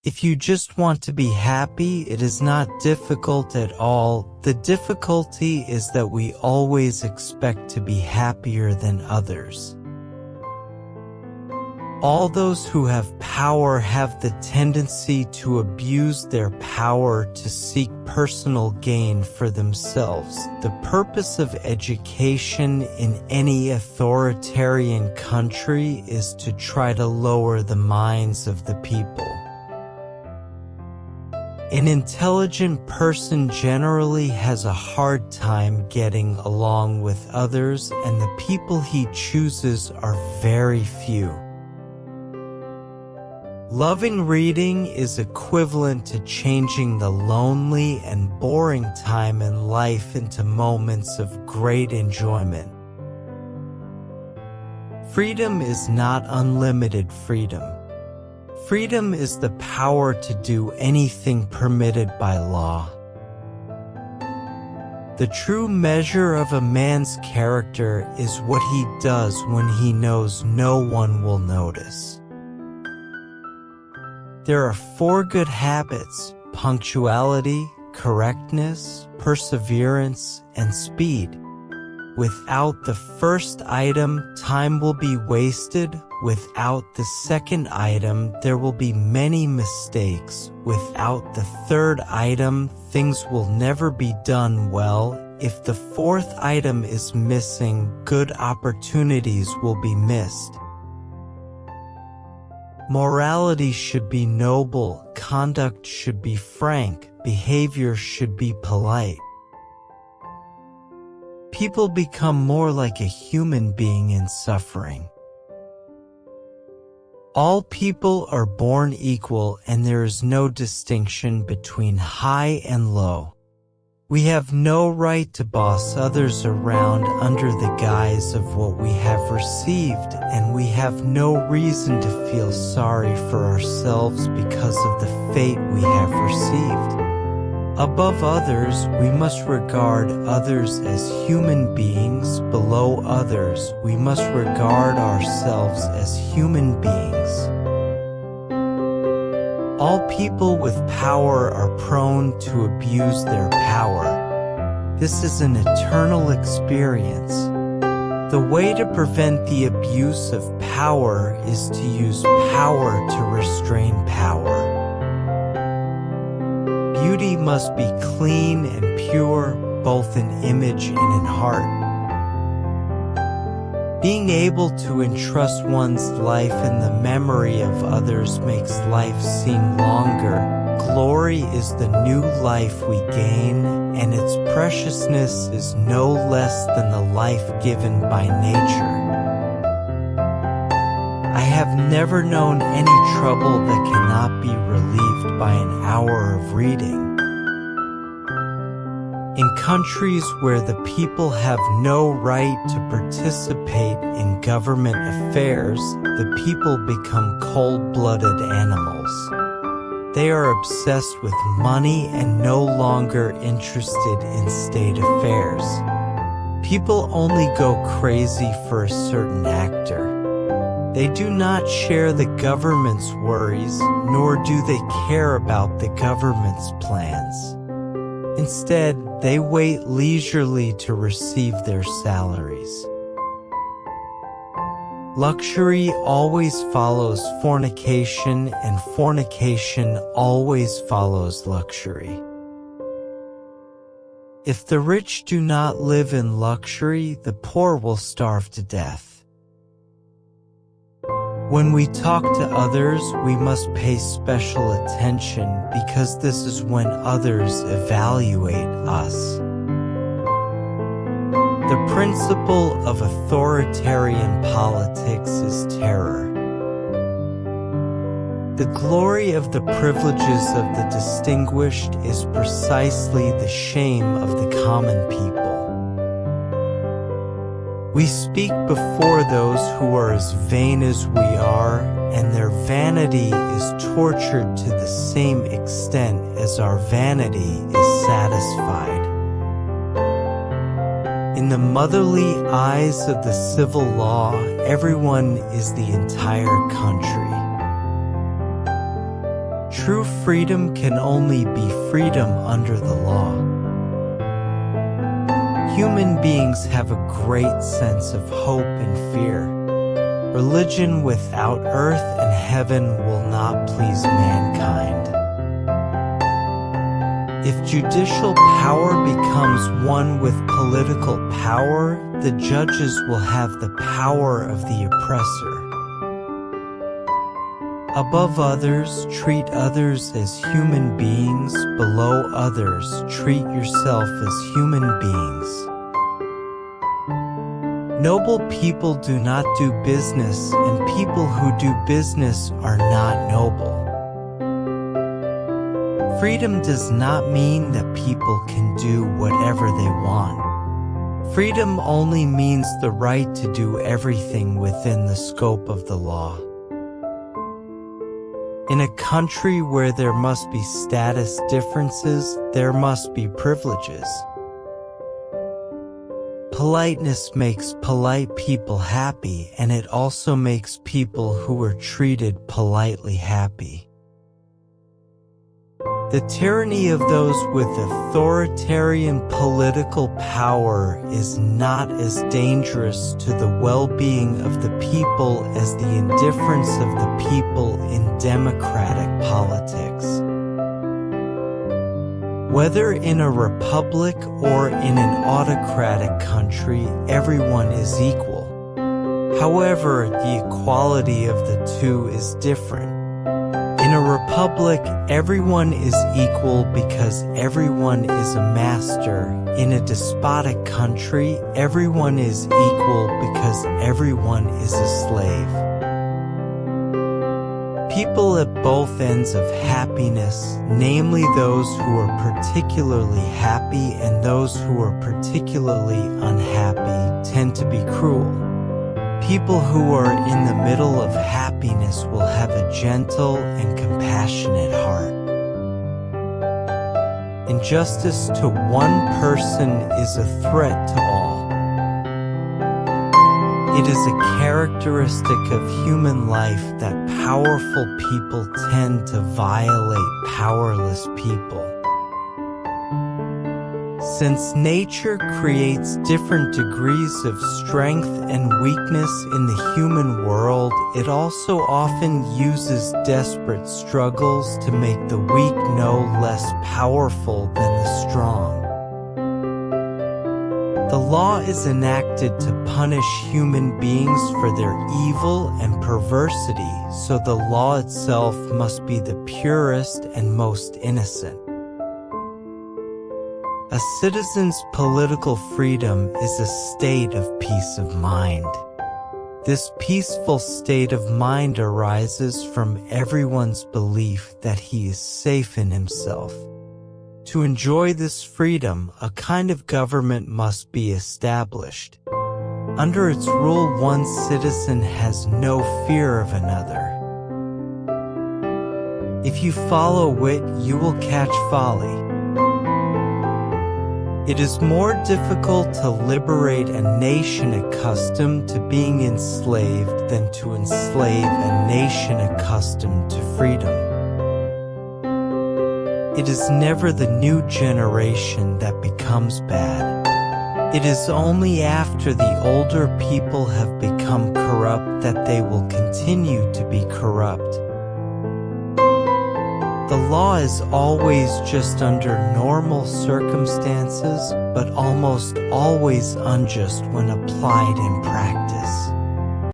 If you just want to be happy, it is not difficult at all. The difficulty is that we always expect to be happier than others. All those who have power have the tendency to abuse their power to seek personal gain for themselves. The purpose of education in any authoritarian country is to try to lower the minds of the people. An intelligent person generally has a hard time getting along with others, and the people he chooses are very few. Loving reading is equivalent to changing the lonely and boring time in life into moments of great enjoyment. Freedom is not unlimited freedom. Freedom is the power to do anything permitted by law. The true measure of a man's character is what he does when he knows no one will notice. There are 4 good habits: punctuality, correctness, perseverance, and speed. Without the first item, time will be wasted. Without the second item, there will be many mistakes. Without the third item, things will never be done well. If the fourth item is missing, good opportunities will be missed. Morality should be noble, conduct should be frank, behavior should be polite. People become more like a human being in suffering. All people are born equal, and there is no distinction between high and low. We have no right to boss others around under the guise of what we have received, and we have no reason to feel sorry for ourselves because of the fate we have received. Above others, we must regard others as human beings. Below others, we must regard ourselves as human beings. All people with power are prone to abuse their power. This is an eternal experience. The way to prevent the abuse of power is to use power to restrain power. Beauty must be clean and pure, both in image and in heart. Being able to entrust one's life in the memory of others makes life seem longer. Glory is the new life we gain, and its preciousness is no less than the life given by nature. I have never known any trouble that cannot be relieved by an hour of reading. In countries where the people have no right to participate in government affairs, the people become cold-blooded animals. They are obsessed with money and no longer interested in state affairs. People only go crazy for a certain actor. They do not share the government's worries, nor do they care about the government's plans. Instead, they wait leisurely to receive their salaries. Luxury always follows fornication, and fornication always follows luxury. If the rich do not live in luxury, the poor will starve to death. When we talk to others, we must pay special attention because this is when others evaluate us. The principle of authoritarian politics is terror. The glory of the privileges of the distinguished is precisely the shame of the common people. We speak before those who are as vain as we are, and their vanity is tortured to the same extent as our vanity is satisfied. In the motherly eyes of the civil law, everyone is the entire country. True freedom can only be freedom under the law. Human beings have a great sense of hope and fear. Religion without earth and heaven will not please mankind. If judicial power becomes one with political power, the judges will have the power of the oppressor. Above others, treat others as human beings. Below others, treat yourself as human beings. Noble people do not do business, and people who do business are not noble. Freedom does not mean that people can do whatever they want. Freedom only means the right to do everything within the scope of the law. In a country where there must be status differences, there must be privileges. Politeness makes polite people happy, and it also makes people who are treated politely happy. The tyranny of those with authoritarian political power is not as dangerous to the well-being of the people as the indifference of the people in democratic politics. Whether in a republic or in an autocratic country, everyone is equal. However, the equality of the two is different. In a republic, everyone is equal because everyone is a master. In a despotic country, everyone is equal because everyone is a slave. People at both ends of happiness, namely those who are particularly happy and those who are particularly unhappy, tend to be cruel. People who are in the middle of happiness will have a gentle and compassionate heart. Injustice to one person is a threat to all. It is a characteristic of human life that powerful people tend to violate powerless people. Since nature creates different degrees of strength and weakness in the human world, it also often uses desperate struggles to make the weak no less powerful than the strong. The law is enacted to punish human beings for their evil and perversity, so the law itself must be the purest and most innocent. A citizen's political freedom is a state of peace of mind. This peaceful state of mind arises from everyone's belief that he is safe in himself. To enjoy this freedom, a kind of government must be established. Under its rule, one citizen has no fear of another. If you follow wit, you will catch folly. It is more difficult to liberate a nation accustomed to being enslaved than to enslave a nation accustomed to freedom. It is never the new generation that becomes bad. It is only after the older people have become corrupt that they will continue to be corrupt. The law is always just under normal circumstances, but almost always unjust when applied in practice.